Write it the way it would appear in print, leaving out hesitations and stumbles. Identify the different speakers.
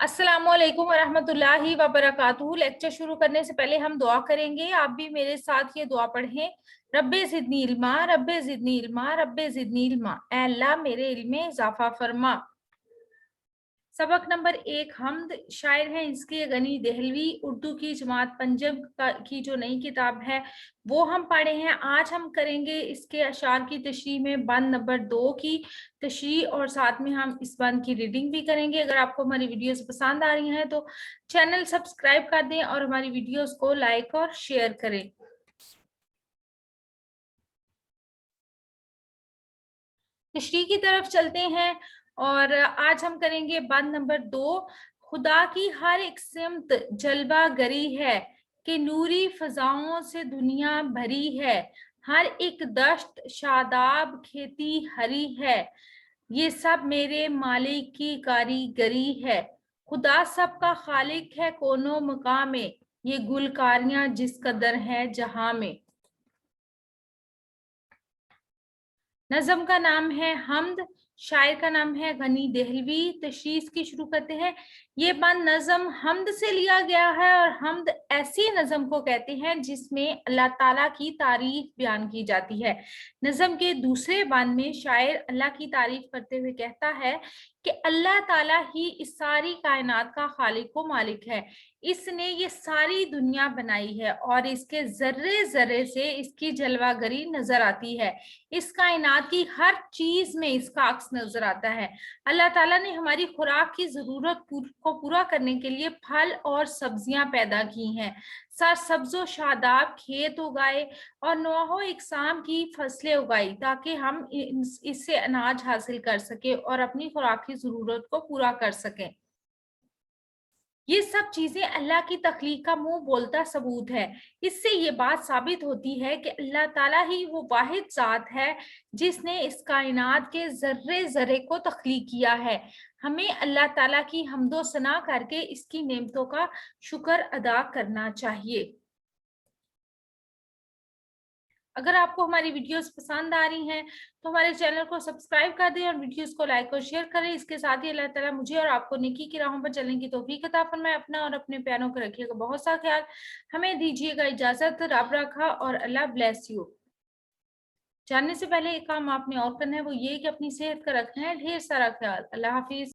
Speaker 1: अस्सलाम वालेकुम वरहमतुल्लाहि वबरकातुहू। लेक्चर शुरू करने से पहले हम दुआ करेंगे। आप भी मेरे साथ ये दुआ पढ़ें। रब्बे ज़िदनी इल्मा, रब्बे ज़िदनी इल्मा, रब्बे ज़िदनी इल्मा। ऐ अल्लाह मेरे इल्म में इजाफा फरमा। सबक नंबर 1 हम्द। शायर हैं इसके गनी दहलवी। उर्दू की जमात पंजब की जो नई किताब है वो हम पढ़े हैं। आज हम करेंगे इसके अशार की तशरीह में बंद नंबर 2 की तशरीह, और साथ में हम इस बंद की रीडिंग भी करेंगे। अगर आपको हमारी वीडियोस पसंद आ रही हैं तो चैनल सब्सक्राइब कर दें और हमारी वीडियोस को लाइक और शेयर करें। तशरीह की तरफ चलते हैं और आज हम करेंगे बंद नंबर 2। खुदा की हर एक सिमत जलवा गरी है कि नूरी फजाओं से दुनिया भरी है। हर एक दश्त शादाब खेती हरी है। ये सब मेरे मालिक की कारीगरी है। खुदा सबका खालिक है कोनो मकाम में। ये गुलकारियां जिस कदर है जहां में। नज़म का नाम है हम्द। शायर का नाम है गनी दहलवी। तशरीह की शुरू करते हैं। ये बंद नज़म हम्द से लिया गया है और हम्द ऐसी नज़म को कहते हैं जिसमें अल्लाह ताला की तारीफ बयान की जाती है। नज़म के दूसरे बंद में शायर अल्लाह की तारीफ करते हुए कहता है कि अल्लाह ताला ही इस सारी कायनात का खालिक व मालिक है। इसने ये सारी दुनिया बनाई है और इसके जर्रे जर्रे से इसकी जलवागरी नजर आती है। इस कायनात की हर चीज में इसका अक्स नजर आता है। अल्लाह ताला ने हमारी खुराक की जरूरत को पूरा करने के लिए फल और सब्जियां पैदा की हैं। सब्जो शादाब खेत उगाए और नौहो इकसाम की फसलें उगाई ताकि हम इससे अनाज हासिल कर सके और अपनी खुराक की जरूरत को पूरा कर सकें। ये सब चीजें अल्लाह की तख्लीक का मुंह बोलता सबूत है। इससे ये बात साबित होती है कि अल्लाह ताला ही वो वाहिद जात है जिसने इस कायनात के जर्रे जर्रे को तख्लीक किया है। हमें अल्लाह ताला की हम्दो सना करके इसकी नेमतों का शुक्र अदा करना चाहिए। अगर आपको हमारी वीडियोस पसंद आ रही हैं तो हमारे चैनल को सब्सक्राइब कर दें और वीडियोस को लाइक और शेयर करें। इसके साथ ही अल्लाह ताला मुझे और आपको नेकी की राहों पर चलने की तौफीक अता फरमाए। अपना और अपने प्यारों का रखिएगा बहुत सा ख्याल। हमें दीजिएगा इजाजत। रब रखा और अल्लाह ब्लेस यू। जानने से पहले एक काम आपने और करना है, वो ये कि अपनी सेहत का रखना है ढेर सारा ख्याल। अल्लाह हाफिज।